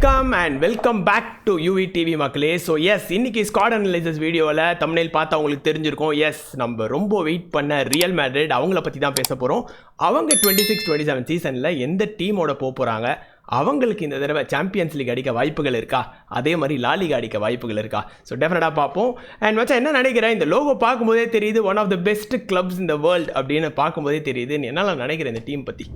Welcome back to UV TV மக்களே. So yes, இன்னைக்கு squad analysis வீடியோவில் தமிழில் பார்த்தா உங்களுக்கு தெரிஞ்சிருக்கும். எஸ், நம்ம ரொம்ப வெயிட் பண்ண ரியல் மேட்ரிட் அவங்கள பற்றி தான் பேச போகிறோம். அவங்க 26-27 சீசனில் எந்த டீமோட போகிறாங்க, அவங்களுக்கு இந்த தடவை சாம்பியன்ஸ் லீக் அடிக்க வாய்ப்புகள் இருக்கா, அதே மாதிரி லாலிகா அடிக்க வாய்ப்புகள் இருக்கா? ஸோ டெஃபினட்டாக பார்ப்போம். அண்ட் மச்சான் என்ன நினைக்கிறேன், இந்த லோகோ பார்க்கும்போதே தெரியுது one of the best clubs இந்த வேர்ல்டு அப்படின்னு பார்க்கும்போதே தெரியுது. என்னெல்லாம் நினைக்கிறேன் இந்த டீம் பற்றி?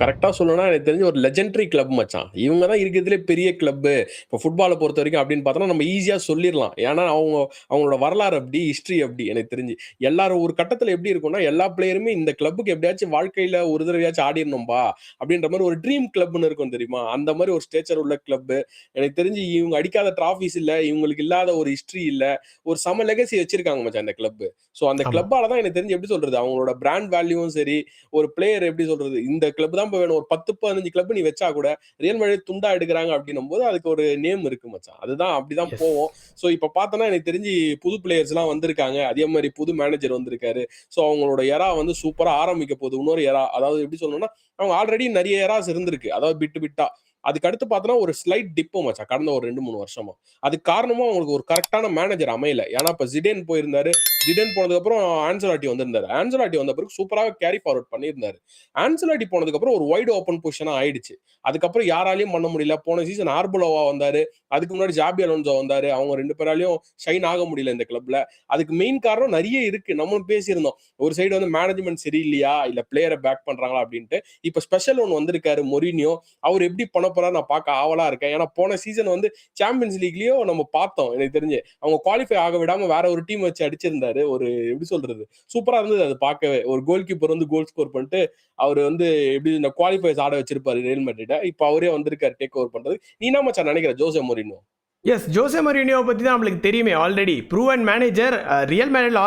கரெக்டாக சொல்லணும்னா எனக்கு தெரிஞ்ச ஒரு லெஜெண்டரி கிளப் மச்சான். இவங்க தான் இருக்கிறதுலே பெரிய கிளப்பு இப்போ ஃபுட்பாலை பொறுத்த வரைக்கும் அப்படின்னு பார்த்தோன்னா நம்ம ஈஸியாக சொல்லிடலாம். ஏன்னா அவங்களோட வரலாறு அப்படி, ஹிஸ்ட்ரி அப்படி. எனக்கு தெரிஞ்சு எல்லாரும் ஒரு கட்டத்தில் எப்படி இருக்கும்னா, எல்லா பிளேயருமே இந்த கிளப்புக்கு எப்படியாச்சும் வாழ்க்கையில் ஒரு தடவையாச்சும் ஆடிடணும்பா அப்படின்ற மாதிரி ஒரு ட்ரீம் கிளப்னு இருக்கும் தெரியுமா? அந்த மாதிரி ஒரு ஸ்டேச்சர் உள்ள கிளப். எனக்கு தெரிஞ்சு இவங்க அடிக்காத டிராஃபிஸ் இல்ல, இவங்களுக்கு இல்லாத ஒரு ஹிஸ்டரி இல்ல, ஒரு சம லெகசி வச்சிருக்காங்க மச்சான் இந்த கிளப். ஸோ அந்த கிளப்பால தான் எனக்கு தெரிஞ்சு எப்படி சொல்றது, அவங்களோட பிராண்ட் வேல்யூவும் சரி, ஒரு பிளேயர் எப்படி சொல்றது, இந்த கிளப் தான் வேணும். ஒரு 10-15 கிளப் நீ வச்சா கூட ரியல் மேட்ரிட் துண்டா எடுக்கிறாங்க அப்படின்னும் போது அதுக்கு ஒரு நேம் இருக்கு மச்சான். அதுதான் அப்படிதான் போவோம். ஸோ இப்ப பார்த்தோன்னா எனக்கு தெரிஞ்சு புது பிளேயர்ஸ் எல்லாம் வந்திருக்காங்க, அதே மாதிரி புது மேனேஜர் வந்திருக்காரு. ஸோ அவங்களோட எரா வந்து சூப்பரா ஆரம்பிக்க போகுது. இன்னொரு எரா, அதாவது எப்படி சொல்லணும்னா, அவங்க ஆல்ரெடி நிறைய எராஸ் இருந்திருக்கு, அதாவது பிட்டு பிட்டா. அதுக்கு அடுத்து பார்த்தோன்னா ஒரு ஸ்லைட் டிப்போ மச்சான் கடந்த ஒரு 2-3 வருஷமா. அதுக்கு காரணமும் அவங்களுக்கு ஒரு கரெக்டான மேனேஜர் அமையல. ஏன்னா இப்ப ஜிடேன் போயிருந்தாரு, ஜிடேன் போனதுக்கு அப்புறம் ஆன்செலாட்டி வந்திருந்தாரு. ஆன்செலாட்டி வந்த பிறகு சூப்பராக கேரி ஃபார்வர்ட் பண்ணியிருந்தாரு. ஆன்செலாட்டி போனதுக்கு அப்புறம் ஒரு வைட் ஓப்பன் பொசிஷனா ஆயிடுச்சு. அதுக்கப்புறம் யாராலையும் பண்ண முடியல. போன சீசன் ஆர்புலோவா வந்தாரு, அதுக்கு முன்னாடி ஜாபி அலோன்சோ வந்தாரு. அவங்க 2 பேராலையும் ஷைன் ஆக முடியல இந்த கிளப்ல. அதுக்கு மெயின் காரணம் நிறைய இருக்கு, நம்மளும் பேசியிருந்தோம். ஒரு சைடு வந்து மேனேஜ்மெண்ட் சரியில்லையா, இல்ல பிளேயரை பேக் பண்றாங்களா அப்படின்ட்டு. இப்ப ஸ்பெஷல் ஒன் வந்திருக்காரு மொரினியோ. அவர் எப்படி பண்ண போறா நான் பார்க்க ஆவலா இருக்கேன். ஏன்னா போன சீசன் வந்து சாம்பியன்ஸ் லீக்லயும் நம்ம பார்த்தோம். எனக்கு தெரிஞ்சு அவங்க குவாலிஃபை ஆக விடாம வேற ஒரு டீம் வச்சு அடிச்சிருந்தாரு. ஒரு எப்படி சொல்றது, சூப்பரா இருந்தது அது பார்க்கவே. ஒரு கோல் கீப்பர் வந்து கோல் ஸ்கோர் பண்ணிட்டு அவர் வந்து எப்படி இந்த குவாலிஃபைஸ் ஆட வச்சிருப்பாரு ரியல் மேட்ரிட. இப்ப அவரே வந்திருக்காரு டேக் ஓவர் பண்றது. நீ என்ன மச்சான் நினைக்கிற Jose Mourinho? Yes, Jose Mourinho பற்றி தான் நம்மளுக்கு தெரியுமே. Already proven manager, Real Madrid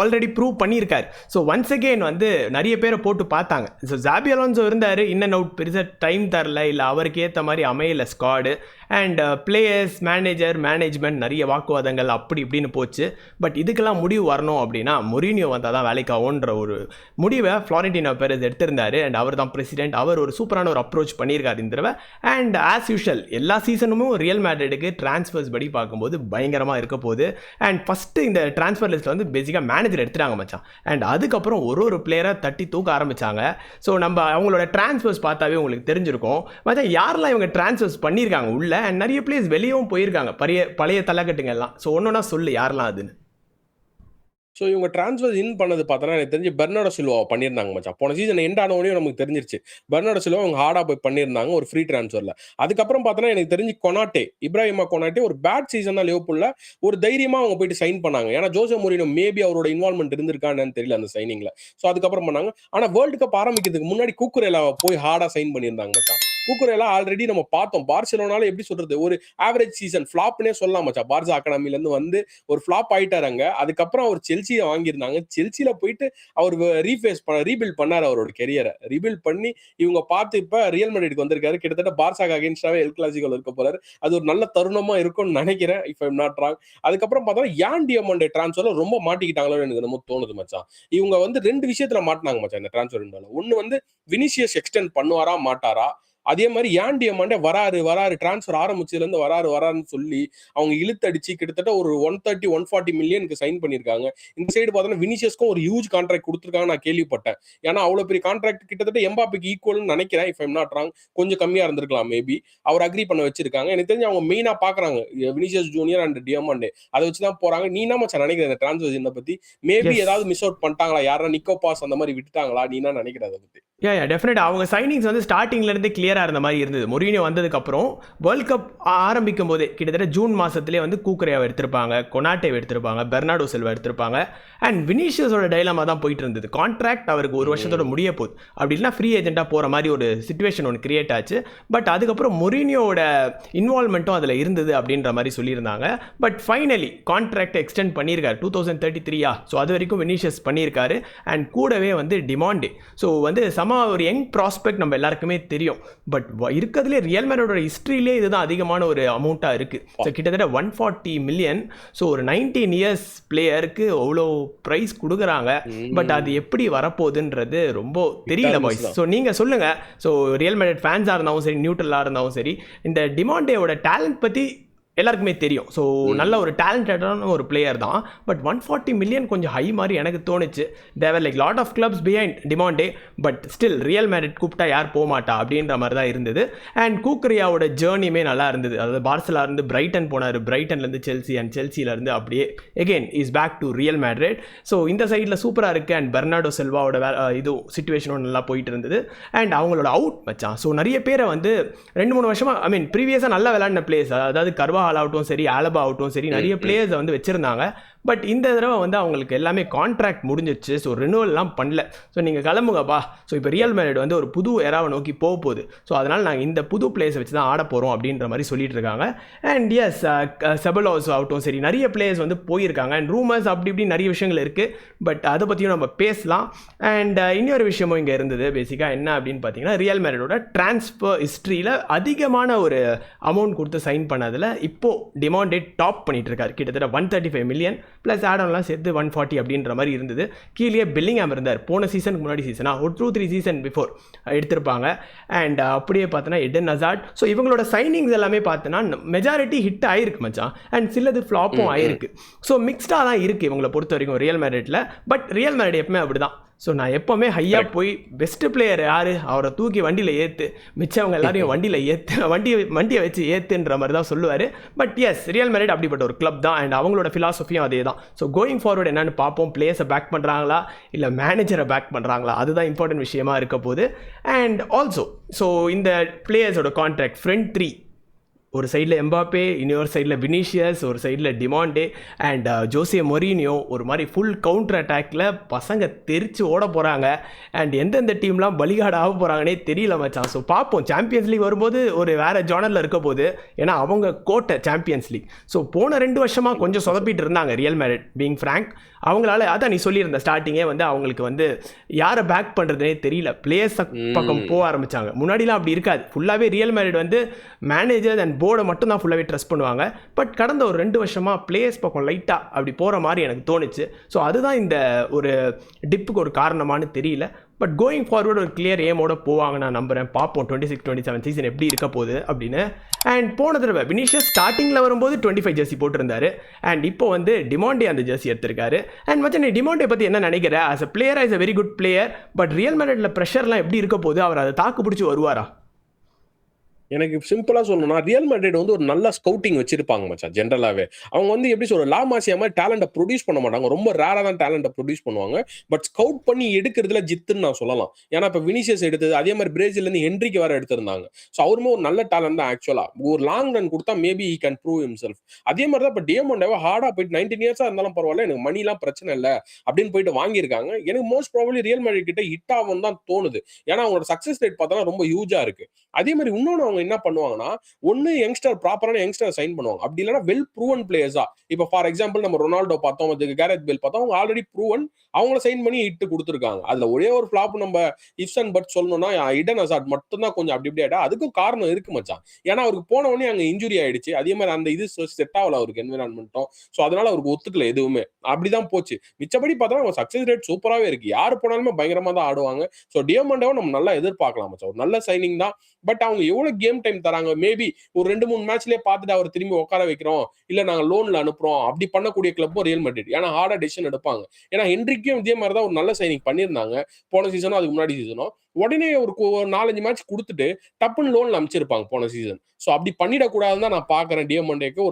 already prove பண்ணியிருக்காரு. ஸோ ஒன்ஸ் அகெயின் வந்து நிறைய பேரை போட்டு பார்த்தாங்க. ஸோ ஜாபி அலோன்சோ இருந்தார், இன் அண்ட் அவுட் பெருசாக டைம் தரல, இல்லை அவருக்கு ஏற்ற மாதிரி அமையல ஸ்குவாடு. அண்ட் பிளேயர்ஸ், மேனேஜ்மெண்ட் நிறைய வாக்குவாதங்கள் அப்படி இப்படின்னு போச்சு. பட் இதுக்கெல்லாம் முடிவு வரணும் அப்படின்னா மொரினியோ வந்தால் தான் வேலைக்கு ஆகுன்ற ஒரு முடிவை ஃப்ளாரண்டினோ பெரஸ் எடுத்திருந்தார். அண்ட் அவர் தான் பிரசிடென்ட். அவர் ஒரு சூப்பரான ஒரு அப்ரோச் பண்ணியிருக்காரு இந்த தடவை. அண்ட் ஆஸ் யூஷுவல் எல்லா சீசனுமும் ரியல் மேட்ரிடுக்கு ட்ரான்ஸ்ஃபர்ஸ் படி பார்க்கும்போது பயங்கரமாக இருக்க போகுது. அண்ட் ஃபஸ்ட்டு இந்த ட்ரான்ஸ்ஃபர் லிஸ்ட்டில் வந்து பேசிக்காக மேனேஜர் எடுத்துட்டாங்க மச்சான். அண்ட் அதுக்கப்புறம் ஒரு பிளேயரை தட்டி தூக்க ஆரம்பித்தாங்க. ஸோ நம்ம அவங்களோட ட்ரான்ஸ்ஃபர்ஸ் பார்த்தாவே உங்களுக்கு தெரிஞ்சிருக்கும் மச்சான் யாரெல்லாம் இவங்க ட்ரான்ஸ்ஃபர்ஸ் பண்ணியிருக்காங்க உள்ள. அண்ட் நிறைய பிளேயர்ஸ் வெளியவும் போயிருக்காங்க, பழைய தலைக்கட்டுங்க எல்லாம். ஸோ ஒன்னொன்னா சொல்லு யாரெல்லாம் அதுன்னு. ஸோ இவங்க ட்ரான்ஸ்ஃபர் இன் பண்ணது பார்த்தோன்னா எனக்கு தெரிஞ்சு பெர்னார்டோ சில்வா பண்ணியிருந்தாங்க மச்சான். போன சீசன் எண்ட் ஆனவனையும் நமக்கு தெரிஞ்சிருச்சு பெர்னார்டோ சில்வா அவங்க ஹார்டாக போய் பண்ணியிருந்தாங்க ஒரு ஃப்ரீ ட்ரான்ஸ்ஃபரில். அதுக்கப்புறம் பார்த்தோன்னா எனக்கு தெரிஞ்சு இப்ராஹிமா கொனாட்டே ஒரு பேட் சீசன் தான் லிவர்பூல்ல ஒரு தைரியமாக அவங்க போயிட்டு சைன் பண்ணாங்க. ஏன்னா ஜோசே மொரினியோ மேபி அவரோட இன்வால்மெண்ட் இருந்திருக்கான்னு தெரியல அந்த சைனிங்ல. ஸோ அதுக்கப்புறம் பண்ணாங்க. ஆனால் வேர்ல்டு கப் ஆரம்பிக்கிறதுக்கு முன்னாடி குக்குரேலா போய் ஹார்டாக சைன் பண்ணியிருந்தாங்க மச்சான். குக்குரேலா ஆல்ரெடி நம்ம பார்த்தோம் பார்சிலோனால எப்படி சொல்றது, ஒரு ஆவரேஜ் சீசன் ஃபிளாப்னே சொல்லலாம் மச்சான். பார்சா அகாடமில இருந்து வந்து ஒரு ஃபிளாப் ஆயிட்டாருங்க. அதுக்கப்புறம் அவர் செல்சியை வாங்கியிருந்தாங்க. செல்சியில போயிட்டு அவர் ரீபில்ட் பண்ணாரு அவரோட கெரியரை. ரீபில்ட் பண்ணி இவங்க பார்த்து இப்ப ரியல் மேட்ரிட்க்கு வந்திருக்காரு. கிட்டத்தட்ட பார்சாக்கு அகைன்ஸ்டாவே எல் கிளாசிக்கோல இருக்க போறாரு. அது ஒரு நல்ல தருணமா இருக்கும்னு நினைக்கிறேன், இஃப் ஐம் நாட் ராங். அதுக்கப்புறம் பார்த்தா யான் டியமண்டே டிரான்ஸ்ஃபர்ல ரொம்ப மாட்டிக்கிட்டாங்களோ எனக்கு என்னமோ தோணுது மச்சான். இவங்க வந்து 2 விஷயத்துல மாட்டினாங்க மச்சான் இந்த டிரான்ஸ்ஃபர் விண்டோல. ஒன்னு வந்து வினிசியஸ் எக்ஸ்டெண்ட் பண்ணுவாரா மாட்டாரா, அதே மாதிரி யான் டியமண்டே வராரு டிரான்ஸ்ஃபர் ஆரம்பிச்சதுல இருந்து வராருன்னு சொல்லி அவங்க இழுத்தடிச்சு கிட்டத்தட்ட ஒரு 130-140 மில்லியனுக்கு சைன் பண்ணிருக்காங்க. இந்த சைடு பார்த்தோன்னா வினிசியஸ்க்கும் ஒரு ஹியூஜ் கான்ட்ராக்ட் கொடுத்துருக்காங்க நான் கேள்விப்பட்டேன். ஏன்னா அவ்வளவு பெரிய கான்ட்ராக்ட் கிட்டத்தட்ட எம்பாப்பேக்கு ஈக்குவல்னு நினைக்கிறேன், இஃப் ஐம் நாட் ராங். கொஞ்சம் கம்மியா இருந்திருக்கலாம் மேபி. அவர் அக்ரி பண்ண வச்சிருக்காங்க. எனக்கு தெரிஞ்சு அவங்க மெயினா பாக்குறாங்க வினிசியஸ் ஜூனியர் அண்ட் டியமண்டே. அதை வச்சுதான் போறாங்க. நீ என்ன மச்சான் நினைக்கிற இந்த டிரான்ஸ்ஃபர் பத்தி? மேபி ஏதாவது மிஸ் அவுட் பண்ணிட்டாங்களா, யாரா நிக்கோ பாஸ் அந்த மாதிரி விட்டுட்டாங்களா, நீ என்ன நினைக்கிற அதை பத்தி? டெஃபினட்டா அவங்க சைனிங்ஸ் வந்து ஸ்டார்டிங்ல இருந்து கிளியரா இருந்த மாதிரி இருந்தது. மொரினியோ வந்ததுக்கு அப்புறம் வேர்ல்ட் கப் ஆரம்பிக்கும் போதே கிட்டத்தட்ட ஜூன் மாசத்திலே வந்து கூக்கரேவை எடுத்திருப்பாங்க, கொனாட்டேவை எடுத்திருப்பாங்க, பெர்னார்டோ சில்வா எடுத்திருப்பாங்க. அண்ட் வினிஷியஸோட டைலமா தான் போயிட்டு இருந்தது. கான்ட்ராக்ட் அவருக்கு 1 வருஷத்தோட முடிய போகுது, அப்படின்னா ஃப்ரீ ஏஜென்ட்டா போற மாதிரி ஒரு சிச்சுவேஷன் ஒன்று கிரியேட் ஆச்சு. பட் அதுக்கப்புறம் மொரினியோட இன்வால்மெண்ட்டும் அதில் இருந்தது அப்படின்ற மாதிரி சொல்லியிருந்தாங்க. பட் ஃபைனலி கான்ட்ராக்ட் எக்ஸ்டெண்ட் பண்ணியிருக்காரு 2033. ஸோ அது வரைக்கும் வினிஷியஸ் பண்ணியிருக்காரு. அண்ட் கூடவே வந்து டிமாண்டே, ஸோ வந்து ஒரு யங் ப்ராஸ்பெக்ட் நம்ம எல்லாருக்குமே தெரியும். பட் இருக்கிறதுலே ரியல் மேட்ரிடோட ஹிஸ்ட்ரியிலே இதுதான் அதிகமான ஒரு அமௌண்ட்டாக இருக்குது. ஸோ கிட்டத்தட்ட 140 மில்லியன். ஸோ ஒரு 19 இயர்ஸ் பிளேயருக்கு அவ்வளோ ப்ரைஸ் கொடுக்குறாங்க. பட் அது எப்படி வரப்போகுதுன்றது ரொம்ப தெரியல பாய்ஸ். ஸோ நீங்கள் சொல்லுங்கள். ஸோ ரியல் மேட்ரிட் ஃபேன்ஸாக இருந்தாலும் சரி, நியூட்ரலாக இருந்தாலும் சரி, இந்த டிமாண்டேவோட டேலண்ட் பற்றி எல்லாருக்குமே தெரியும். ஸோ நல்ல ஒரு டேலண்டடான ஒரு பிளேயர் தான். பட் 140 மில்லியன் கொஞ்சம் ஹை மாதிரி எனக்கு தோணுச்சு. There are like lot of clubs behind டிமாண்டே. பட் ஸ்டில் ரியல் மேட்ரிட் கூப்பிட்டா யார் போக மாட்டா அப்படின்ற மாதிரி தான் இருந்தது. அண்ட் கூக்ரியாவோட ஜேர்னியுமே நல்லா இருந்தது. அதாவது பார்சலாருந்து பிரைட்டன் போனார், பிரைட்டன்லேருந்து செல்சி, அண்ட் செல்சியிலேருந்து அப்படியே again is back to Real Madrid. So இந்த சைடில் சூப்பராக இருக்குது. அண்ட் பெர்னார்டோ சில்வாவோட இது சிச்சுவேஷனும் நல்லா போயிட்டு இருந்தது. அண்ட் அவங்களோட அவுட் மச்சான். ஸோ நிறைய பேரை வந்து 2-3 வருஷமாக ஐ மீன் ப்ரீவியஸாக நல்லா விளையாடின பிளேயர்ஸ், அதாவது கர்வா ஆகட்டும் சரி, ஆலபா ஆகட்டும் சரி, நிறைய பிளேயர்ஸை வந்து வச்சிருந்தாங்க. பட் இந்த தடவை வந்து அவங்களுக்கு எல்லாமே கான்ட்ராக்ட் முடிஞ்சிச்சு. ஸோ ரினுவல்லாம் பண்ணல. ஸோ நீங்கள் கிளம்புங்கப்பா. ஸோ இப்போ ரியல் மேட்ரிட் வந்து ஒரு புது எராவை நோக்கி போக போகுது. ஸோ அதனால் நாங்கள் இந்த புது பிளேயர்ஸை வச்சு தான் ஆட போகிறோம் அப்படின்ற மாதிரி சொல்லிட்டு இருக்காங்க. அண்ட் எஸ் செபலோஸ் ஆகட்டும் சரி, நிறைய பிளேயர்ஸ் வந்து போயிருக்காங்க. அண்ட் ரூமர்ஸ் அப்படி இப்படி நிறைய விஷயங்கள் இருக்குது. பட் அதை பற்றியும் நம்ம பேசலாம். அண்ட் இன்னொரு விஷயமும் இங்கே இருந்தது. பேசிக்காக என்ன அப்படின்னு பார்த்தீங்கன்னா, ரியல் மேட்ரிடோட டிரான்ஸ்ஃபர் ஹிஸ்ட்ரியில் அதிகமான ஒரு அமௌண்ட் கொடுத்து சைன் பண்ணதில் இப்போது டிமாண்டே டாப் பண்ணிட்டு இருக்காரு. கிட்டத்தட்ட 135 மில்லியன் ப்ளஸ் ஆடம்லாம் சேர்த்து 140 அப்படின்ற மாதிரி இருந்தது. கீழே பெல்லிங்ஹாம் இருந்தார். போன சீசனுக்கு முன்னாடி ஒரு 2-3 சீசன் பிஃபோர் எடுத்திருப்பாங்க. அண்ட் அப்படியே பார்த்தோன்னா எடன் ஹசார்ட். ஸோ இவங்களோட சைனிங்ஸ் எல்லாமே பார்த்தோன்னா மெஜாரிட்டி ஹிட் ஆயிருக்கு மச்சான். அண்ட் சிலது ஃப்ளாப்பும் ஆயிருக்கு. ஸோ மிக்ஸ்டாக தான் இருக்குது இவங்களை பொறுத்த வரைக்கும் ரியல் மேட்ரிட்டில். பட் ரியல் மேட்ரிட் எப்பவுமே அப்படி தான். ஸோ நான் எப்போவுமே ஹையாக போய் பெஸ்ட்டு பிளேயர் யார், அவரை தூக்கி வண்டியில் ஏற்று, மிச்சவங்க எல்லாரையும் வண்டியில் ஏற்று, வண்டியை வச்சு ஏற்றுன்ற மாதிரி தான் சொல்லுவார். பட் எஸ், ரியல் மேட்ரிட் அப்படிப்பட்ட ஒரு கிளப் தான். அண்ட் அவங்களோட ஃபிலாசபியும் அதே தான். ஸோ கோயிங் ஃபார்வர்டு என்னென்னு பார்ப்போம். பிளேயர்ஸை பேக் பண்ணுறாங்களா இல்லை மேனேஜரை பேக் பண்ணுறாங்களா, அதுதான் இம்பார்ட்டன்ட் விஷயமா இருக்க போகுது. அண்ட் ஆல்சோ ஸோ இந்த பிளேயர்ஸோட கான்ட்ராக்ட் ஃப்ரண்ட் 3, ஒரு சைடில் எம்பாப்பே, இன்னொரு சைடில் வினிஷியஸ், ஒரு சைடில் டிமாண்டே அண்ட் ஜோசே மொரினியோ. ஒரு மாதிரி ஃபுல் கவுண்டர் அட்டாக்ல பசங்க தெரிச்சு ஓட போகிறாங்க. அண்ட் எந்தெந்த டீம்லாம் பலிகாடு ஆக போகிறாங்கன்னே தெரியல மச்சான். ஸோ பார்ப்போம். சாம்பியன்ஸ் லீக் வரும்போது ஒரு வேறு ஜானரில் இருக்க போது. ஏன்னா அவங்க கோட்டை சாம்பியன்ஸ் லீக். ஸோ போன 2 வருஷமாக கொஞ்சம் சொதப்பிட்டு இருந்தாங்க ரியல் மேட்ரிட், பீங் ஃப்ராங்க். அவங்களால அதான் நீ சொல்லியிருந்த ஸ்டார்டிங்கே வந்து அவங்களுக்கு வந்து யாரை பேக் பண்ணுறதுனே தெரியல. பிளேயர்ஸ் பக்கம் போக ஆரம்பித்தாங்க. முன்னாடிலாம் அப்படி இருக்காது. ஃபுல்லாகவே ரியல் மேட்ரிட் வந்து மேனேஜர் அண்ட் போர்டை மட்டும் தான் ஃபுல்லாகவே ட்ரஸ்ட் பண்ணுவாங்க. பட் கடந்த ஒரு 2 வருஷமாக பிளேயர்ஸ் பக்கம் லைட்டாக அப்படி போகிற மாதிரி எனக்கு தோணுச்சு. ஸோ அதுதான் இந்த ஒரு டிப்புக்கு ஒரு காரணமானு தெரியல. பட் கோயிங் ஃபார்வர்டு ஒரு கிளியர் ஏமோட போவாங்க நான் நம்புகிறேன். பார்ப்போம் 26-27 சீசன் எப்படி இருக்க போகுது அப்படின்னு. அண்ட் போன தடவை வினிஷியஸ் ஸ்டார்டிங்கில் வரும்போது 25 ஜெர்சி போட்டிருந்தாரு. அண்ட் இப்போ வந்து டிமாண்டே அந்த ஜெர்சி எடுத்திருக்காரு. அண்ட் மச்சான், நீ டிமாண்டே பற்றி என்ன நினைக்கிற? As a player is a very good player. But Real மேட்ரிட்ல ப்ரெஷர்லாம் எப்படி இருக்க போகுது? அவர் அதை தாக்கு பிடிச்சி வருவாரா? எனக்கு சிம்பிளா சொல்லணும்னா, ரியல் மேட்ரிட் வந்து ஒரு நல்ல ஸ்கவுட்டிங் வச்சிருப்பாங்க மச்சான். ஜென்ரலாவே அவங்க வந்து எப்படி சொல்ற, லா மாசியா மாதிரி டேலண்ட்டை ப்ரொடியூஸ் பண்ண மாட்டாங்க. ரொம்ப ரேரா தான் டேலண்ட்டை ப்ரொடியூஸ் பண்ணுவாங்க. பட் ஸ்கவுட் பண்ணி எடுக்கிறதுல ஜித்துன்னு நான் சொல்லலாம். ஏன்னா இப்போ வினிஷியஸ் எடுத்தது, அதே மாதிரி பிரேசில்ல இருந்து ஹென்ரிக்கு வேற எடுத்திருந்தாங்க. ஸோ அவருமே ஒரு நல்ல டேலண்ட் தான் ஆக்சுவலா. ஒரு லாங் ரன் கொடுத்தா maybe he can prove himself. அதே மாதிரி தான் இப்போ டியமண்டேவா ஹார்டா போயிட்டு 19 இயர்ஸா இருந்தாலும் பரவாயில்ல, எனக்கு மணிலாம் பிரச்சனை இல்லை அப்படின்னு போயிட்டு வாங்கியிருக்காங்க. எனக்கு மோஸ்ட் ப்ராபபிலி ரியல் மேட்ரிட் கிட்ட ஹிட் ஆகும் தான் தோணுது. ஏன்னா அவங்களோட சக்சஸ் ரேட் பார்த்தா ரொம்ப ஹியூஜா இருக்கு. அதே மாதிரி இன்னொன்று அவங்க என்ன பண்ணுவாங்கன்னா, ஒன்னு யங்ஸ்டர் ப்ராப்பரான யங்ஸ்டர் சைன் பண்ணுவாங்க. அப்படி இல்லைன்னா வெல் ப்ரூவன் பிளேயர்ஸா. இப்போ ஃபார் எக்ஸாம்பிள் நம்ம ரொனால்டோ பார்த்தோம், கேரத் பேல் பார்த்தோம். அவங்க ஆல்ரெடி ப்ரூவன், அவங்கள சைன் பண்ணி இட்டு கொடுத்துருக்காங்க. அதுல ஒரே ஒரு ஃபிளாப் நம்ம இஃப்ஸ் அண்ட் பட் சொல்லணும்னா எடன் ஹசார்ட் மட்டும் தான் கொஞ்சம் அப்படி ஆயிட்டா. அதுக்கும் காரணம் இருக்கு மச்சான். ஏன்னா அவருக்கு போன உடனே அங்க இன்ஜுரி ஆயிடுச்சு. அதே மாதிரி அந்த இது செட் ஆகல அவருக்கு என்விரான்மெண்ட்டும். ஸோ அதனால அவருக்கு ஒத்துக்கல எதுவுமே. அப்படிதான் போச்சு. மிச்சபடி பார்த்தா அவங்க சக்சஸ் ரேட் சூப்பராகவே இருக்கு. யாரு போனாலுமே பயங்கரமா தான் ஆடுவாங்க. ஸோ டியமண்டேவை நம்ம நல்லா எதிர்பார்க்கலாம் மச்சான். ஒரு நல்ல சைனிங் தான். பட் அவங்க எவ்வளவு கேம் டைம் தராங்க, மேபி ஒரு 2-3 மேட்ச்லயே பார்த்துட்டு அவர் திரும்பி உட்கார வைக்கிறோம், இல்ல நாங்க லோன்ல அனுப்புறோம், அப்படி பண்ணக்கூடிய கிளப்பும் ரியல் மேட்ரிட். ஏன்னா ஹார்டா டெசிஷன் எடுப்பாங்க. ஏன்னா ஹென்ரிக்கும் இதே மாதிரி தான் ஒரு நல்ல சைனிங் பண்ணியிருந்தாங்க போன சீசனும் அதுக்கு முன்னாடி சீசனும். உடனே ஒரு 4-5 மேட்ச் கொடுத்துட்டு டப்புன்னு லோன்ல அமைச்சிருப்பாங்க போன சீசன். ஸோ அப்படி பண்ணிடக்கூடாதுன்னு தான் நான் பாக்குறேன். டியமண்டேக்கு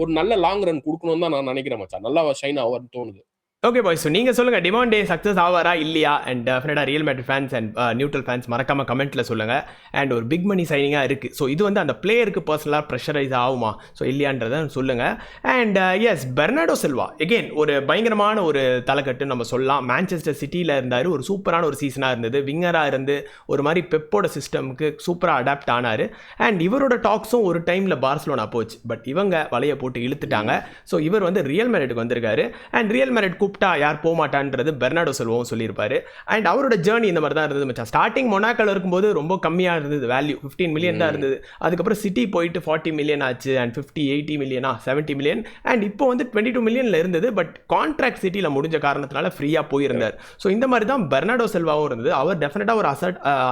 ஒரு நல்ல லாங் ரன் கொடுக்கணும்னு தான் நான் நினைக்கிறேன் மச்சான். நல்லா ஷைன் ஆவார்னு தோணுது. ஓகே பாய்ஸ், ஸோ நீங்கள் சொல்லுங்கள், டிமாண்டே சக்ஸஸ் ஆவாரா இல்லையா? அண்ட் டெஃபினட்டாக real Madrid fans and neutral fans மறக்காமல் கமெண்ட்டில் சொல்லுங்கள். அண்ட் ஒரு பிக் மணி சைனிங்காக இருக்குது. ஸோ இது வந்து அந்த பிளேயருக்கு பர்சனலாக ப்ரெஷரைஸ் ஆகுமா, ஸோ இல்லையான்றதை சொல்லுங்கள். And yes, Bernardo Silva again ஒரு பயங்கரமான ஒரு தலைக்கட்டுன்னு நம்ம சொல்லலாம். மான்செஸ்டர் சிட்டியில் இருந்தார். ஒரு சூப்பரான ஒரு சீசனாக இருந்தது. விங்கராக இருந்து ஒரு மாதிரி பெப்போட சிஸ்டமுக்கு சூப்பராக அடாப்ட் ஆனார். அண்ட் இவரோட டாக்ஸும் ஒரு டைமில் பார்சலோனா போச்சு. பட் இவங்க வலையை போட்டு இழுத்துட்டாங்க. ஸோ இவர் வந்து ரியல் மேட்ரிட்டுக்கு வந்திருக்காரு. அண்ட் ரியல் மேட்ரிட் கூப்பிட்டா யார் போக மாட்டான்றது பெர்னார்டோ சில்வாவும் சொல்லியிருப்பாரு. அண்ட் அவரோட ஜேர்னி இந்த மாதிரி தான் இருந்தது மச்சான். ஸ்டார்டிங் மொனாக்கோல இருக்கும்போது ரொம்ப கம்மியாக இருந்தது வேல்யூ, 15 மில்லியன் தான் இருந்தது. அதுக்கப்புறம் சிட்டி போயிட்டு 40 மில்லியன் ஆச்சு, அண்ட் 80 மில்லியனா 70 மில்லியன், அண்ட் இப்போ வந்து 22 மில்லியனில் இருந்தது. பட் கான்ட்ராக்ட் சிட்டியில் முடிஞ்ச காரணத்தினால ஃப்ரீயாக போயிருந்தார். ஸோ இந்த மாதிரி தான் பெர்னார்டோ சில்வாவும் இருந்தது. அவர் டெஃபினட்டாக ஒரு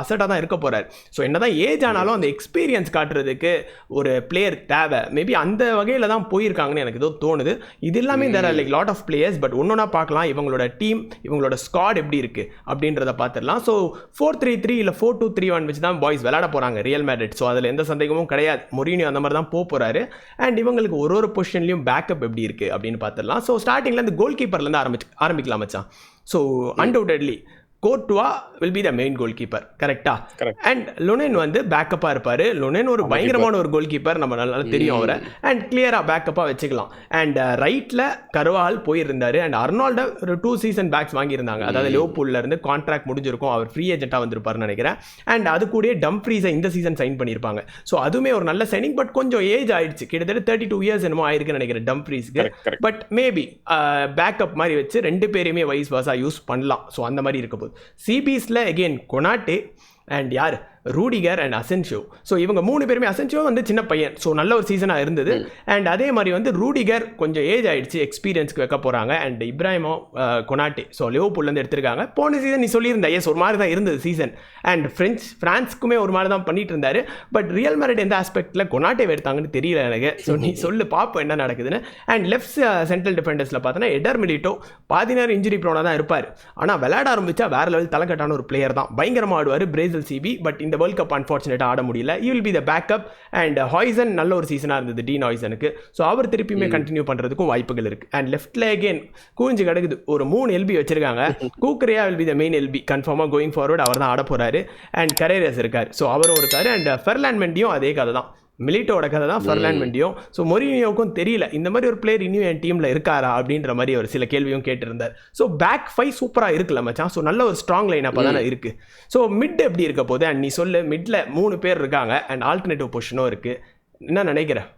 அசட்டாக தான் இருக்க போகிறார். ஸோ என்னதான் ஏஜ் ஆனாலும் அந்த எக்ஸ்பீரியன்ஸ் காட்டுறதுக்கு ஒரு பிளேயர் தேவை. மேபி அந்த வகையில் தான் போயிருக்காங்கன்னு எனக்கு ஏதோ தோணுது. இது எல்லாமே இந்த like lot of players. But ஒன்னொன்னா பார்க்கலாம் இவங்களோட டீம், இவங்களோட ஸ்குவாட் எப்படி இருக்கு அப்படின்றத பார்த்துடலாம். ஸோ 4-3-3 இல்லை 4-2-3-1 வச்சு தான் பாய்ஸ் விளையாட போறாங்க ரியல் மேட்ரிட். ஸோ அதில் எந்த சந்தேகமும் கிடையாது. மொரினியோ அந்த மாதிரி தான் போறாரு. அண்ட் இவங்களுக்கு ஒரு பொசிஷன்லையும் பேக்கப் எப்படி இருக்கு அப்படின்னு பார்த்துடலாம். ஸோ ஸ்டார்டிங்ல இந்த கோல் கீப்பர்லேருந்து ஆரம்பிக்கலாம் மச்சான். So undoubtedly Courtois will be the main goalkeeper, correct? And Lunin வந்து பேக்கப்பாக இருப்பார். லொனேன் ஒரு பயங்கரமான ஒரு கோல் கீப்பர், நம்ம நல்லா தெரியும் அவரை. அண்ட் கிளியராக பேக்கப்பாக வச்சுக்கலாம். அண்ட் ரைட்டில் கர்வால் போயிருந்தார். அண்ட் அர்னால்டோ ஒரு 2 சீசன் பேக்ஸ் வாங்கியிருந்தாங்க. அதாவது லிவர்பூல்ல இருந்து கான்ட்ராக்ட் முடிஞ்சிருக்கும், அவர் ஃப்ரீ ஏஜென்ட்டாக வந்திருப்பாருன்னு நினைக்கிறேன். அண்ட் அது கூட டம்ஃப்ரீஸை இந்த சீசன் சைன் பண்ணியிருப்பாங்க. ஸோ அதுவுமே ஒரு நல்ல சைனிங். பட் கொஞ்சம் ஏஜ் ஆயிடுச்சு, கிட்டத்தட்ட 32 இயர்ஸ் என்னமோ ஆயிருக்குன்னு நினைக்கிறேன் டம்ஃப்ரீஸ்க்கு. பட் மேபி பேக்கப் மாதிரி வச்சு 2 பேரையுமே வைஸ் வாஸாக யூஸ் பண்ணலாம். ஸோ அந்த மாதிரி இருக்க போகுது. சிபிஎஸ்ல அகெயின் கொனாட்டே அண்ட் யார் ரூடிகர் அண்ட் அசென்சியோ. ஸோ இவங்க 3 பேருமே, அசென்சியோ வந்து சின்ன பையன், ஸோ நல்ல ஒரு சீசனாக இருந்தது. அண்ட் அதே மாதிரி வந்து ரூடிகர் கொஞ்சம் ஏஜ் ஆயிடுச்சு, எக்ஸ்பீரியன்ஸ்க்கு வைக்க போகிறாங்க. அண்ட் இப்ராஹிமோ கொனாட்டே ஸோ லிவர்பூல்லேருந்து எடுத்திருக்காங்க. போன சீசன் நீ சொல்லியிருந்த எஸ் ஒரு மாதிரி தான் இருந்தது சீசன். அண்ட் ஃப்ரான்ஸ்க்குமே ஒரு மாதிரி தான் பண்ணிட்டு இருந்தாரு. பட் ரியல் மேட்ரிட் எந்த ஆஸ்பெக்டில் கொனாட்டே எடுத்தாங்கன்னு தெரியல எனக்கு. ஸோ நீ சொல்லு பார்ப்போம் என்ன நடக்குதுன்னு. அண்ட் லெஃப்ட் சென்ட்ரல் டிஃபெண்டர்ஸில் பார்த்தோன்னா எடர் மிலிட்டோ பாதி நேரம் இன்ஜுரி ப்ரோனாக தான் இருப்பார். ஆனால் விளையாட ஆரம்பிச்சா வேற லெவல் தலைக்கட்டான ஒரு பிளேயர் தான், பயங்கரமாக ஆடுவார். Brazil CB. பட் இந்த வேர்ல்ட் கப் அன்ஃபார்ச்சுனேட்டாக ஆட முடியல. You will be the backup. And Huijsen நல்ல ஒரு சீசனாக இருந்தது டீன் ஹாய்சனுக்கு. ஸோ அவர் திருப்பியுமே கண்டினியூ பண்ணுறதுக்கும் வாய்ப்புகள் இருக்குது. அண்ட் லெஃப்ட்ல அகெயின் கூஞ்சு கிடக்குது, ஒரு 3 எல்பி வச்சிருக்காங்க. Cucurella will be the main LB கன்ஃபார்மாக கோயிங் ஃபார்வர்ட், அவர் தான் ஆட போகிறாரு. அண்ட் கரேரஸ் இருக்கார், ஸோ அவரும் இருக்காரு. அண்ட் ஃபெர்லாண்ட் மெண்டியும் அதே கதை தான், மிலிட்டோட கதை தான் ஃபெர்லாண்ட் மெண்டியும். ஸோ மொரினியோவுக்கும் தெரியல இந்த மாதிரி ஒரு பிளேயர் இன்னும் என் டீமில் இருக்காரா அப்படின்ற மாதிரி ஒரு சில கேள்வியும் கேட்டிருந்தார். ஸோ பேக் 5 சூப்பராக இருக்குல்ல மச்சான். ஸோ நல்ல ஒரு ஸ்ட்ராங் லைன் அப்போ தானே இருக்குது. ஸோ மிட் எப்படி இருக்க போகுது? அண்ட் நீ சொல்லு, மிட்ல 3 பேர் இருக்காங்க அண்ட் ஆல்டர்னேட்டிவ் பொசிஷனும் இருக்குது. என்ன நினைக்கிறேன்?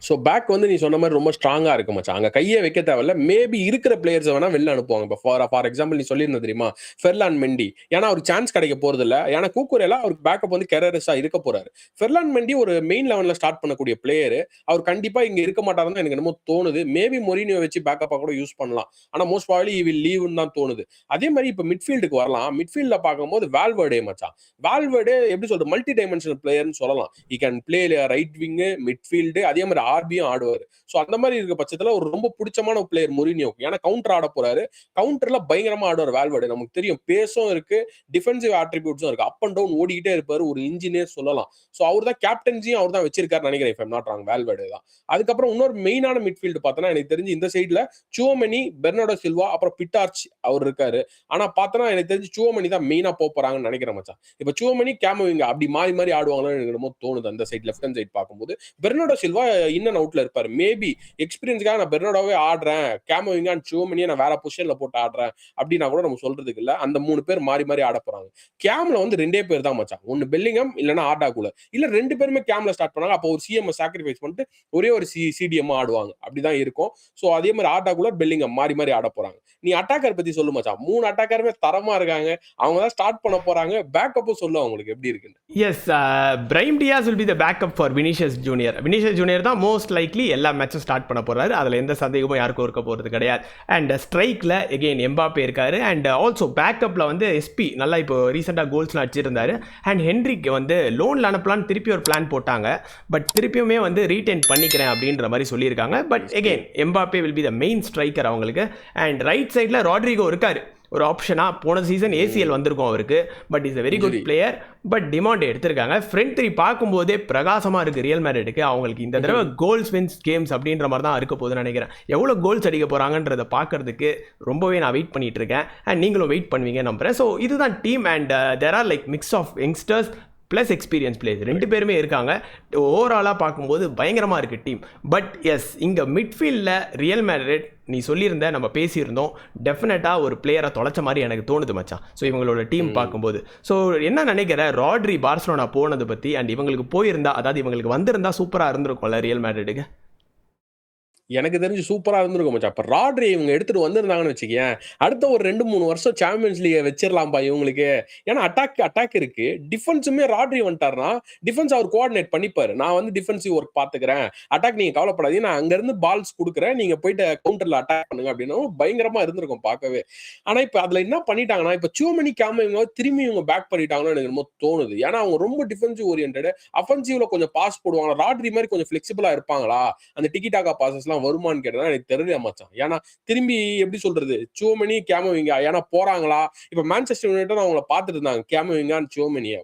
ஸோ பேக் வந்து நீ சொன்ன மாதிரி ரொம்ப ஸ்ட்ராங்கா இருக்கு மச்சான். அங்க கையை வைக்க தேவையில்ல. மேபி இருக்கிற பிளேயர்ஸ் வேணா வெளில அனுப்புவாங்க. இப்போ ஃபார் எக்ஸாம்பிள் நீ சொல்லியிருந்த தெரியுமா ஃபெர்லாண்ட் மெண்டி, ஏன்னா அவருக்கு சான்ஸ் கிடைக்க போறது இல்லை. ஏன்னா கூக்குரேலா அவருக்கு பேக்கப் வந்து கெரரஸா இருக்க போறாரு. ஃபெர்லாண்ட் மெண்டி ஒரு மெயின் லெவலில் ஸ்டார்ட் பண்ணக்கூடிய பிளேயர். அவர் கண்டிப்பா இங்க இருக்க மாட்டாருன்னு எனக்கு என்னமோ தோணுது. மேபி மொரினியோ வச்சு பேக்கப்பா கூட யூஸ் பண்ணலாம். ஆனா மோஸ்ட் ப்ராபபிலி வில் லீவ்னு தான் தோணுது. அதே மாதிரி இப்போ மிட்ஃபீல்டுக்கு வரலாம். மிட்ஃபீல்ட்ல பார்க்கும்போது வால்வர்டே மச்சான். வால்வர்டே எப்படி சொல்றது, மல்டி டைமென்ஷனல் பிளேயர்னு சொல்லலாம். ஈ can play right wing, midfield, அதே மாதிரி ஆர்பியும் ஆடுவார். சோ அந்த மாதிரி இருக்க பட்சத்துல ஒரு ரொம்ப பிடிச்சமான ஒரு பிளேயர் மொரினியோக்கு. ஏன்னா கவுண்டர் ஆட போறாரு, கவுண்டர்ல பயங்கரமா ஆடுவார் வால்வர்டே. நமக்கு தெரியும் பேஸும் இருக்கு, டிஃபென்சிவ் ஆட்ரிபியூட்ஸும் இருக்கு. அப் அண்ட் டவுன் ஓடிக்கிட்டே இருப்பாரு, ஒரு இன்ஜினியர் சொல்லலாம். சோ அவர் தான் கேப்டன்சியும் அவர் தான் வச்சிருக்காரு நினைக்கிறேன், if I am not wrong, Valverde தான். அதுக்கப்புறம் இன்னொரு மெயினான மிட்ஃபீல்டு பார்த்தோன்னா எனக்கு தெரிஞ்சு இந்த சைட்ல சுவோமெனி, பெர்னார்டோ சில்வா, அப்புறம் பிட்டார்ச் அவர் இருக்காரு. ஆனா பார்த்தோன்னா எனக்கு தெரிஞ்சு சுவோமெனி தான் மெயினா போறாங்கன்னு நினைக்கிறேன் மச்சான். இப்ப சுவோமெனி கேமோவிங்க அப்படி மாறி மாறி ஆடுவாங்கன்னு எனக்கு என்னமோ தோணுது அந்த சைட், லெஃப்ட் ஹேண்ட் சைட் பார்க்கும்போது. பெர்னார்டோ சில்வா இன் அண்ட் அவுட்ல இருப்பாரு. மேபி எக்ஸ்பீரியன்ஸ்க்காக நான் பெர்னார்டோவே ஆடுறேன், கேமோவிங்க அண்ட் சுவோமெனியை நான் வேற பொசிஷன்ல போட்டு ஆடுறேன் அப்படின்னா கூட நம்ம சொல்றதுக்கு இல்ல. அந்த 3 பேர் மாறி மாறி ஆட போறாங்க. கேம்ல வந்து 2 பேர் தான் மச்சான், ஒன்னு பெல்லிங்ஹாம் இல்லனா ஆர்டா கூலர். இல்ல 2 பேருமே கேம்ல ஸ்டார்ட் பண்ணாங்க. அப்போ ஒரு சிஎம் சாக்ரிஃபைஸ் பண்ணிட்டு ஒரே ஒரு சிடிஎம் ஆடுவாங்க, அப்படிதான் இருக்கும். சோ அதே மாதிரி ஆர்டா கூலர், பெல்லிங்ஹாம் மாறி மாறி ஆட போறாங்க. நீ அட்டாக்கர் பத்தி சொல்லு மச்சான். 3 அட்டாக்கருமே தரமா இருக்காங்க, அவங்க தான் ஸ்டார்ட் பண்ண போறாங்க. பேக்கப்பும் சொல்லு அவங்களுக்கு எப்படி இருக்குன்னு. Yes, Brahim Diaz will be the backup for Vinicius Junior. Vinicius Junior தான் மோஸ்ட் லைக்லி எல்லா மேட்சும் ஸ்டார்ட் பண்ண போறாரு. அதில் எந்த சந்தேகமும் யாருக்கும் இருக்க போகிறது கிடையாது. அண்ட் ஸ்ட்ரைக்கில் எகெயின் எம்பாப்பே இருக்காரு. அண்ட் ஆல்சோ பேக்கப்பில் வந்து எஸ்பி நல்லா இப்போ ரீசெண்டாக கோல்ஸ்லாம் அடிச்சிருந்தாரு. அண்ட் ஹென்ரிக் வந்து லோனில் அனுப்பலான்னு திருப்பி ஒரு பிளான் போட்டாங்க. பட் திருப்பியுமே வந்து ரீடைன் பண்ணிக்கிறேன் அப்படின்ற மாதிரி சொல்லியிருக்காங்க. But again Mbappe will be the main striker அவங்களுக்கு. அண்ட் ரைட் சைடில் ராட்ரிகோ இருக்காரு ஒரு ஆப்ஷனாக. போன சீசன் ஏசிஎல் வந்திருக்கும் அவருக்கு. But is a very good player. But டிமாண்டே எடுத்திருக்காங்க. ஃப்ரண்ட் 3 பார்க்கும்போதே பிரகாசமாக இருக்குது ரியல் மேட்ரிடுக்கு. அவங்களுக்கு இந்த தடவை கோல்ஸ் வின்ஸ் கேம்ஸ் அப்படின்ற மாதிரி தான் இருக்க போகுதுன்னு நினைக்கிறேன். எவ்வளோ கோல்ஸ் அடிக்க போகிறாங்கன்றதை பார்க்கறதுக்கு ரொம்பவே நான் வெயிட் பண்ணிட்டு இருக்கேன். அண்ட் நீங்களும் வெயிட் பண்ணுவீங்க நம்புறேன். ஸோ இதுதான் team. And there are like mix of youngsters plus experience players 2 பேருமே இருக்காங்க. ஓவராலாக பார்க்கும்போது பயங்கரமாக இருக்குது டீம். பட் எஸ், இங்கே மிட்ஃபீல்டில் ரியல் மேட்ரிட் நீ சொல்லியிருந்த, நம்ம பேசியிருந்தோம், டெஃபினட்டாக ஒரு பிளேயரை தொலைச்ச மாதிரி எனக்கு தோணுது மச்சான். ஸோ இவங்களோட டீம் பார்க்கும்போது ஸோ என்ன நினைக்கிற ராட்ரி பார்சலோனா போனதை பற்றி? அண்ட் இவங்களுக்கு போயிருந்தா, அதாவது இவங்களுக்கு வந்திருந்தா சூப்பராக இருந்திருக்கும்ல ரியல் மேட்ரிடுக்கு. எனக்கு தெரிஞ்சு சூப்பரா இருந்திருக்கும் மச்சான். அப்ப ராட்ரி இவங்க எடுத்துட்டு வந்திருந்தாங்கன்னு வச்சுக்கயேன், அடுத்த ஒரு 2, 3 வருஷம் சாம்பியன்ஸ் லீக வச்சிரலாம்பா இவங்களுக்கு. ஏன்னா அட்டாக் இருக்கு. டிஃபென்ஸுமே ராட்ரி வந்துட்டாருன்னா, டிஃபென்ஸ் அவர் கோஆர்டினேட் பண்ணிப்பாரு. நான் வந்து டிஃபென்சிவ் ஒர்க் பார்த்துக்கிறேன். அட்டாக் நீங்க கவலைப்படாதீங்க. நான் அங்கருந்து பால்ஸ் குடுக்குறேன். நீங்க போயிட்டு கவுண்டர்ல அட்டாக் பண்ணுங்க அப்டின்னு பயங்கரமா இருந்திருக்கும் பார்க்கவே. ஆனா இப்ப அதுல என்ன பண்ணிட்டாங்கன்னா, இப்ப சியூமனி கேமோ திரும்பி இவங்க பேக் பண்ணிட்டாங்கன்னு எனக்கு என்னமோ தோணுது. ஏன்னா அவங்க ரொம்ப டிஃபென்சிவ் ஓரியன்டட். அஃபென்சிவ்ல கொஞ்சம் பாஸ் போடுவாங்க. ராட்ரி மாரி கொஞ்சம் ஃப்ளெக்சிபிளா இருப்பாங்களா? அந்த டிக்கி டாக்கா பாசஸ்லாம் வருமான்னு கேட்டா எனக்கு தெரியல மச்சான். ஏன்னா திரும்பி எப்படி சொல்றது, சியோமனி கேமோவிங்கா ஏன்னா போறாங்களா? இப்ப மான்செஸ்டர் யுனைட்டட் அவங்கள பார்த்துட்டு இருந்தாங்க கேமோவிங்கான்னு சியோமனிய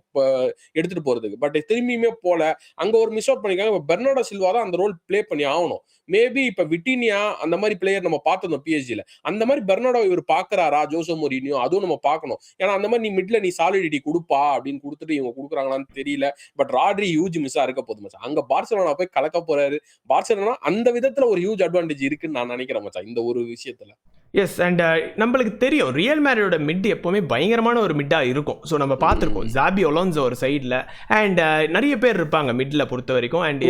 எடுத்துட்டு போறதுக்கு. பட் திரும்பியுமே போல. அங்க ஒரு மிஸ் அவுட் பண்ணிருக்காங்க. இப்ப பெர்னார்டோ சில்வா தான் அந்த ரோல் ப்ளே பண்ணி ஆகணும். மேபி இப்ப விட்டினியா அந்த மாதிரி பிளேயர் நம்ம பார்த்திருந்தோம் பிஎஸ்ஜில. அந்த மாதிரி பெர்னார்டோ இவர் பார்க்கறாரா ஜோசே மோரினியோ அதுவும் நம்ம பார்க்கணும். ஏன்னா அந்த மாதிரி நீ மிட்ல நீ சாலிடிட்டி குடுப்பா அப்படின்னு குடுத்துட்டு இவங்க குடுக்குறாங்களான்னு தெரியல. பட் ராட்ரி ஹியூஜ் மிஸ்ஸா இருக்க போகுது மச்சான். அங்க பார்சலோனா போய் கலக்க போறாரு. பார்சலோனா அந்த விதத்துல ஒரு ஹியூஜ் அட்வான்டேஜ் இருக்குன்னு நான் நினைக்கிறேன் மச்சான் இந்த ஒரு விஷயத்துல. எஸ் அண்ட் நம்மளுக்கு தெரியும் ரியல் மேரியோட மிட் எப்போவுமே பயங்கரமான ஒரு மிட்டாக இருக்கும். ஸோ நம்ம பார்த்துருக்கோம் ஜாபி ஒலோன்ஸோ ஒரு சைடில் அண்ட் நிறைய பேர் இருப்பாங்க மிட்டில் பொறுத்த வரைக்கும் அண்ட்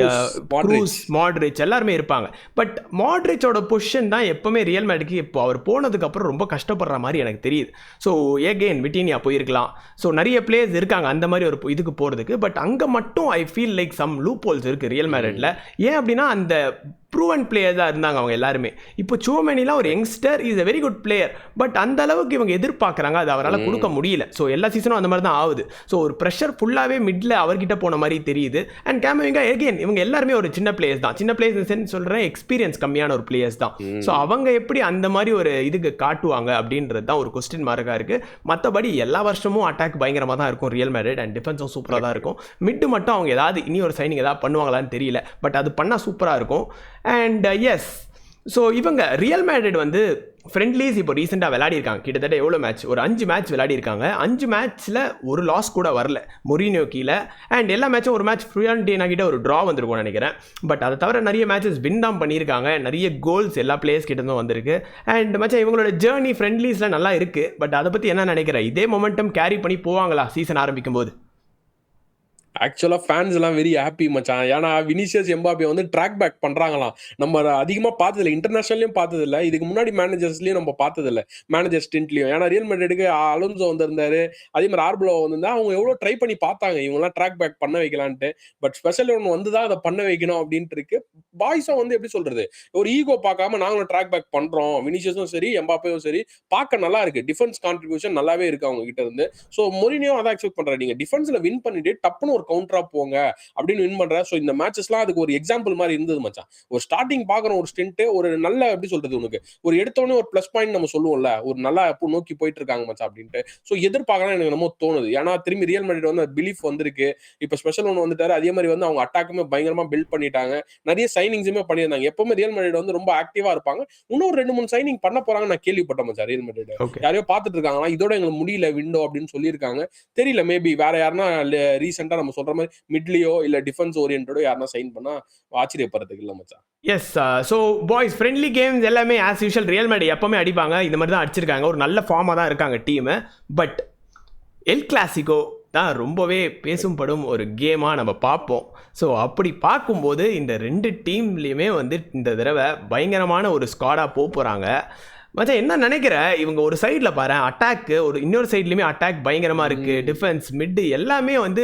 க்ரூஸ் மாட்ரிச் எல்லாருமே இருப்பாங்க. பட் மாட்ரிச்சோட பொசிஷன் தான் எப்போவுமே ரியல் மேரிக்கு இப்போ அவர் போனதுக்கப்புறம் ரொம்ப கஷ்டப்படுற மாதிரி எனக்கு தெரியுது. ஸோ ஏகெயின் விட்டினியா போயிருக்கலாம். ஸோ நிறைய பிளேயர்ஸ் இருக்காங்க அந்த மாதிரி ஒரு இதுக்கு போகிறதுக்கு. பட் அங்கே மட்டும் I feel like some loopholes இருக்குது ரியல் மேரிட்ல. ஏன் அப்படின்னா அந்த ப்ரூவன் பிளேயர்ஸாக இருந்தாங்க அவங்க எல்லாருமே. இப்போ சூமனிலாம் ஒரு youngster is a very good player. But அந்த அளவுக்கு இவங்க எதிர்பார்க்குறாங்க அது அவரால் கொடுக்க முடியல. ஸோ எல்லா சீசனும் அந்த மாதிரி தான் ஆகுது. ஸோ ஒரு ப்ரெஷர் ஃபுல்லாகவே மிட்ல அவர்கிட்ட போன மாதிரி தெரியுது. அண்ட் கேமோவிங்கா எகெயின் இவங்க எல்லாருமே ஒரு சின்ன பிளேயர்ஸ் தான். சின்ன பிளேயர்ஸ் சொல்கிறேன் எக்ஸ்பீரியன்ஸ் கம்மியான ஒரு பிளேயர்ஸ் தான். ஸோ அவங்க எப்படி அந்த மாதிரி ஒரு இதுக்கு காட்டுவாங்க அப்படின்றது தான் ஒரு கொஸ்டின் மார்க்காக இருக்குது. மற்றபடி எல்லா வருஷமும் அட்டாக் பயங்கரமாக தான் இருக்கும் ரியல் மேட்ரிட் அண்ட் டிஃபென்ஸும் சூப்பராக தான் இருக்கும். மிட்டு மட்டும் அவங்க ஏதாவது இனி ஒரு சைனிங் ஏதாவது பண்ணுவாங்களான்னு தெரியல. பட் அது பண்ணால் சூப்பராக இருக்கும். அண்ட் எஸ் ஸோ இவங்க ரியல் மேட்ரிட் வந்து ஃப்ரெண்ட்லீஸ் இப்போ ரீசெண்டாக விளையாடிருக்காங்க. கிட்டத்தட்ட எவ்வளோ மேட்ச் ஒரு 5 மேட்ச் விளையாடிருக்காங்க. 5 மேட்ச்சில் ஒரு லாஸ் கூட வரல மொரினியோ கீழே. அண்ட் எல்லா மேட்சும் ஒரு மேட்ச் ஃபியோரன்டினா கிட்ட ஒரு ட்ரா வந்திருக்கும்னு நினைக்கிறேன். பட் அதை தவிர நிறைய மேட்சஸ் வின் தான் பண்ணியிருக்காங்க. நிறைய கோல்ஸ் எல்லா பிளேயர்ஸ் கிட்டேருந்தும் வந்திருக்கு. அண்ட் மச்சான் இவங்களோட ஜேர்னி ஃப்ரெண்ட்லீஸில் நல்லா இருக்குது. பட் அதை பற்றி என்ன நினைக்கிறேன், இதே மொமெண்டம் கேரி பண்ணி போவாங்களா சீசன் ஆரம்பிக்கும் போது? ஆக்சுவலா ஃபேன்ஸ் எல்லாம் வெரி ஹாப்பி மச்சான். ஏன்னா வினிசியஸ் எம்பாப்பே வந்து ட்ராக் பேக் பண்றாங்களாம். நம்ம அதிகமா பார்த்ததில்ல, இன்டர்நேஷனல்லையும் பார்த்ததில்ல, இதுக்கு முன்னாடி மேனேஜர்ஸ்லயும் நம்ம பார்த்ததில்ல, மேனேஜர் ஸ்டின்ட்லயும். ஏன்னா ரியல் மேட்ரிடுக்கு அலோன்சோ வந்திருந்தாரு, அதே மாதிரி ஆர்புலோ வந்திருந்தா அவங்க எவ்வளவு ட்ரை பண்ணி பார்த்தாங்க இவங்கெல்லாம் ட்ராக் பேக் பண்ண வைக்கலான்ட்டு. பட் ஸ்பெஷல் ஒன்று வந்து தான் அதை பண்ண வைக்கணும் அப்படின்ட்டு இருக்கு. பாய்ஸும் வந்து எப்படி சொல்றது, ஒரு ஈகோ பார்க்காம நாங்களும் ட்ராக் பேக் பண்றோம். வினிசியஸும் சரி எம்பாப்பேவும் சரி பார்க்க நல்லா இருக்கு. டிஃபென்ஸ் கான்ட்ரிபியூஷன் நல்லாவே இருக்கு அவங்க கிட்ட இருந்து. ஸோ மொரினியோ அதான் எக்ஸ்பெக்ட் பண்றாரு, நீங்க டிஃபென்ஸ்ல வின் பண்ணிட்டு டப்புன்னு ஒரு கவுண்டரா போங்க அப்படின்னு வின் பண்ற. சோ இந்த மேட்சஸ்லாம் அதுக்கு ஒரு எக்ஸாம்பிள் மாதிரி இருந்தது மச்சான். ஒரு ஸ்டார்டிங் பாக்குற ஒரு ஸ்டிண்ட் ஒரு நல்ல எப்படி சொல்றது, உனக்கு ஒரு எடுத்தோடனே ஒரு பிளஸ் பாயிண்ட் நம்ம சொல்லுவோம்ல, ஒரு நல்லா நோக்கி போயிட்டு இருக்காங்க மச்சான் அப்படின்ட்டு. சோ எதிர்பார்க்கலாம் எனக்கு என்னமோ தோணுது. ஏன்னா திரும்பி ரியல் மேட்ரிட் வந்து பிலீஃப் வந்திருக்கு. இப்ப ஸ்பெஷல் ஒன்று வந்துட்டாரு. அதே மாதிரி வந்து அவங்க அட்டாக்குமே பயங்கரமா பில்ட் பண்ணிட்டாங்க. நிறைய சைனிங்ஸுமே பண்ணியிருந்தாங்க. எப்பவுமே ரியல் மேட்ரிட் வந்து ரொம்ப ஆக்டிவா இருப்பாங்க. இன்னும் 2-3 சைனிங் பண்ண போறாங்க நான் கேள்விப்பட்டேன் மச்சான். ரியல் மேட்ரிட் யாரையோ பார்த்துட்டு இருக்காங்களா, இதோட எங்களுக்கு முடியல விண்டோ அப்படின்னு சொல்லியிருக்காங்க. தெரியல, மேபி வேற யாருன்னா ரீசெண்டா நம்ம சொல்ற மாதிரி மிட்லியோ இல்ல டிஃபென்ஸ் ஓரியன்டோ யாரா சைன் பண்ணா ஆச்சரியப்படுறதுக்கு இல்ல மச்சான். Yes so boys friendly games எல்லாமே ஆஸ் யூஷுவல் ரியல் மேட்ரிட் எப்பவுமே அடிப்பாங்க. இந்த மாதிரி தான் அடிச்சிருக்காங்க. ஒரு நல்ல ஃபார்மாக தான் இருக்காங்க டீமு. பட் எல் கிளாசிக்கோ தான் ரொம்பவே பேசும்படும் ஒரு கேமாக நம்ம பார்ப்போம். ஸோ அப்படி பார்க்கும்போது இந்த 2 டீம்லேயுமே வந்து இந்த தடவை பயங்கரமான ஒரு ஸ்குவாடாக போகிறாங்க. மச்சான் என்ன நினைக்கிற, இவங்க ஒரு சைடில் பாரு அட்டாக்கு, ஒரு இன்னொரு சைட்லையுமே அட்டாக் பயங்கரமாக இருக்குது. டிஃபென்ஸ் மிட்டு எல்லாமே வந்து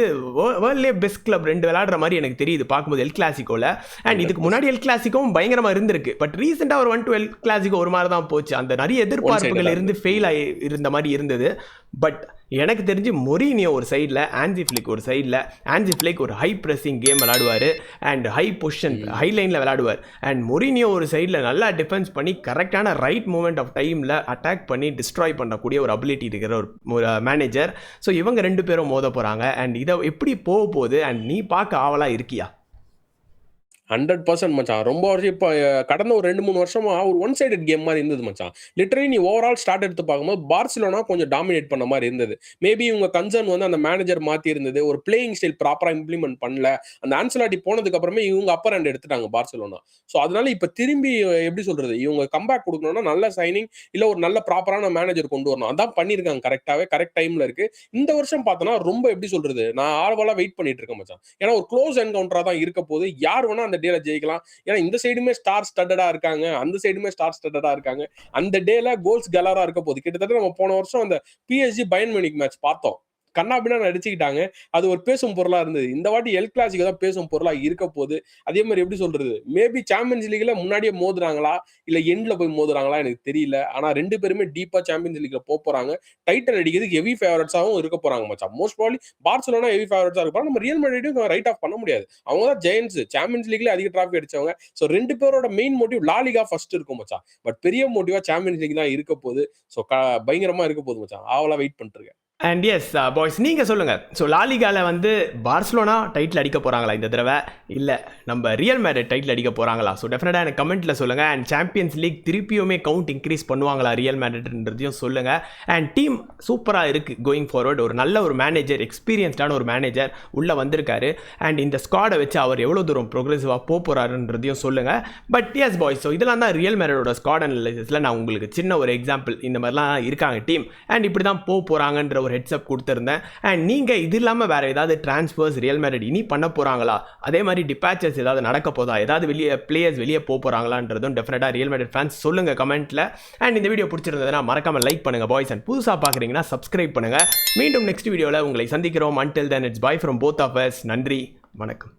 வேர்ல்ட்லேயே பெஸ்ட் கிளப் 2 விளையாடுற மாதிரி எனக்கு தெரியுது பார்க்கும்போது எல் கிளாசிக்கோவில். அண்ட் இதுக்கு முன்னாடி எல் கிளாசிக்கோவும் பயங்கரமாக இருந்திருக்கு. பட் ரீசெண்டாக ஒரு 1-2 எல் கிளாசிக்கோ ஒரு மாதிரி தான் போச்சு. அந்த நிறைய எதிர்பார்ப்புகள் இருந்து ஃபெயில் ஆகி இருந்த மாதிரி இருந்தது. பட் எனக்கு தெரிஞ்சு மொரினியோ ஒரு சைடில், ஆன்சி ஃப்ளிக் ஒரு சைடில். ஆன்சி ஃப்ளிக் ஒரு ஹை ப்ரெஸ்ஸிங் கேம் விளையாடுவார் அண்ட் ஹை பொசிஷன் ஹை லைனில் விளையாடுவார். அண்ட் மொரினியோ ஒரு சைடில் நல்லா டிஃபென்ஸ் பண்ணி கரெக்டான ரைட் மூமெண்ட் ஆஃப் டைமில் அட்டாக் பண்ணி டிஸ்ட்ராய் பண்ணக்கூடிய ஒரு அபிலிட்டி இருக்கிற ஒரு மேனேஜர். ஸோ இவங்க 2 பேரும் மோத போகிறாங்க. அண்ட் இதை எப்படி போக போகுது அண்ட் நீ பார்க்க ஆவலாக இருக்கியா? 100% மச்சான். ரொம்ப வருஷம் இப்போ கடந்த ஒரு 2-3 வருஷமா ஒரு ஒன் சைடட் கேம் மாதிரி இருந்தது மச்சான். லிட்டரலி நீ ஓவரால் ஸ்டார்ட் எடுத்து பார்க்கும்போது பார்சிலோனா கொஞ்சம் டாமினேட் பண்ண மாதிரி இருந்தது. மேபி இவங்க கன்சர்ன் வந்து அந்த மேனேஜர் மாற்றி இருந்தது, ஒரு பிளேயிங் ஸ்டைல் ப்ராப்பராக இம்ப்ளிமெண்ட் பண்ணல. அந்த ஆன்சலாட்டி போனதுக்கு அப்புறமே இவங்க அப்பர் ஹேண்ட் எடுத்துட்டாங்க பார்சிலோனா. ஸோ அதனால இப்போ திரும்பி எப்படி சொல்றது, இவங்க கம்பேக் கொடுக்கணும்னா நல்ல சைனிங் இல்லை ஒரு நல்ல ப்ராப்பரான மேனேஜர் கொண்டு வரணும். அதான் பண்ணியிருக்காங்க கரெக்டாகவே, கரெக்ட் டைமில் இருக்கு. இந்த வருஷம் பார்த்தோன்னா ரொம்ப எப்படி சொல்றது, நான் ஆர்வலாக வெயிட் பண்ணிட்டு இருக்கேன் மச்சான். ஏன்னா ஒரு க்ளோஸ் என்கவுண்டரா தான் இருக்க போது. யார் வேணா அந்த அந்த டேல ஜெயிக்கலாம். ஏன்னா இந்த சைடுமே ஸ்டார் ஸ்டட்டடா இருக்காங்க, அந்த சைடுமே ஸ்டார் ஸ்டட்டடா இருக்காங்க. அந்த டேல கோல்ஸ் கலரா இருக்க போகுது. கிட்டத்தட்ட நம்ம போன வருஷம் அந்த PSG பயன் மியூனிக் மேட்ச் பார்த்தோம். கண்ணாபின்னான்னு அடிச்சுக்கிட்டாங்க. அது ஒரு பேசும் பொருளா இருந்தது. இந்த வாட்டி எல் கிளாசிக்கோ தான் பேசும் பொருளா இருக்க போகுது. அதே மாதிரி எப்படி சொல்றது? மேபி சாம்பியன்ஸ் லீக்ல முன்னாடியே மோதுறாங்களா? இல்ல எண்ட்ல போய் மோதுறாங்களா? எனக்கு தெரியல. ஆனா 2 பேருமே டீப்பா சாம்பியன்ஸ் லீக்ல போறாங்க. டைட்டில் அடிக்கிறதுக்கு ஹெவி ஃபேவரட்ஸாவும் இருக்க போறாங்க மச்சான். மோஸ்ட் ப்ராபபிலி பார்சிலோனா ஹெவி ஃபேவரட்ஸா இருப்பாங்க. நம்ம ரியல் மேட்ரிட்டையும் ரைட் ஆஃப் பண்ண முடியாது. அவங்க தான் ஜெயண்ட்ஸ். சாம்பியன்ஸ் லீக்ல அதிக டிராஃபி அடிச்சவங்க. சோ 2 பேரோட மெயின் மோட்டிவ் லா லிகா ஃபர்ஸ்ட் இருக்கும் மச்சான். பட் பெரிய மோட்டிவா சாம்பியன்ஸ் லீக் தான் இருக்க போகுது. சோ பயங்கரமா இருக்க போகுது மச்சான். ஆவலா வெயிட் பண்ணிட்டு இருக்கேன். அண்ட் எஸ் பாய்ஸ் நீங்கள் சொல்லுங்கள். ஸோ லாலிகாவில் வந்து பார்சலோனா டைட்டில் அடிக்க போகிறாங்களா இந்த தடவை, இல்லை நம்ம ரியல் மேட்ரிட் டைட்டில் அடிக்க போகிறாங்களா? ஸோ டெஃபினட்டாக எனக்கு கமெண்ட்டில் சொல்லுங்கள். அண்ட் சாம்பியன்ஸ் லீக் திருப்பியுமே கவுண்ட் இன்க்ரீஸ் பண்ணுவாங்களா ரியல் மேட்ரிட்ன்றதையும் சொல்லுங்கள். அண்ட் டீம் சூப்பராக இருக்குது கோயிங் ஃபார்வர்ட். ஒரு நல்ல ஒரு மேனேஜர், எக்ஸ்பீரியன்ஸ்டான ஒரு மேனேஜர் உள்ளே வந்திருக்காரு. அண்ட் இந்த ஸ்குவாடை வச்சு அவர் எவ்வளோ தூரம் ப்ரோக்ரெசிவாக போகிறாருன்றதையும் சொல்லுங்கள். பட் எஸ் பாய்ஸ், ஸோ இதெல்லாம் தான் ரியல் மேட்ரிடோட ஸ்குவாட் அனாலிசிஸில் நான் உங்களுக்கு சின்ன ஒரு எக்ஸாம்பிள் இந்த மாதிரிலாம் இருக்காங்க டீம், அண்ட் இப்படி தான் போகிறாங்கன்ற ஒரு ஹெட்ஸ்அப் கொடுத்துருந்தேன். அண்ட் நீங்கள் இது இல்லாமல் வேறு ஏதாவது ட்ரான்ஸ்ஃபர்ஸ் ரியல் மேட்ரிட் இனி பண்ண போகிறாங்களா, அதே மாதிரி டிபாச்சர்ஸ் ஏதாவது நடக்க போதா, ஏதாவது பிளேயர்ஸ் வெளியே போகிறாங்களான்றதும் டெஃபினட்டாக ரியல் மேட்ரிட் ஃபேன்ஸ் சொல்லுங்கள் கமெண்ட்டில். அண்ட் இந்த வீடியோ பிடிச்சிருந்ததுன்னா மறக்காமல் லைக் பண்ணுங்கள் பாய்ஸ். அண்ட் புதுசாக பார்க்குறீங்கன்னா சப்ஸ்கிரைப் பண்ணுங்கள். மீண்டும் நெக்ஸ்ட் வீடியோவில் உங்களை சந்திக்கிறோம். until then it's bye from both of us. நன்றி, வணக்கம்.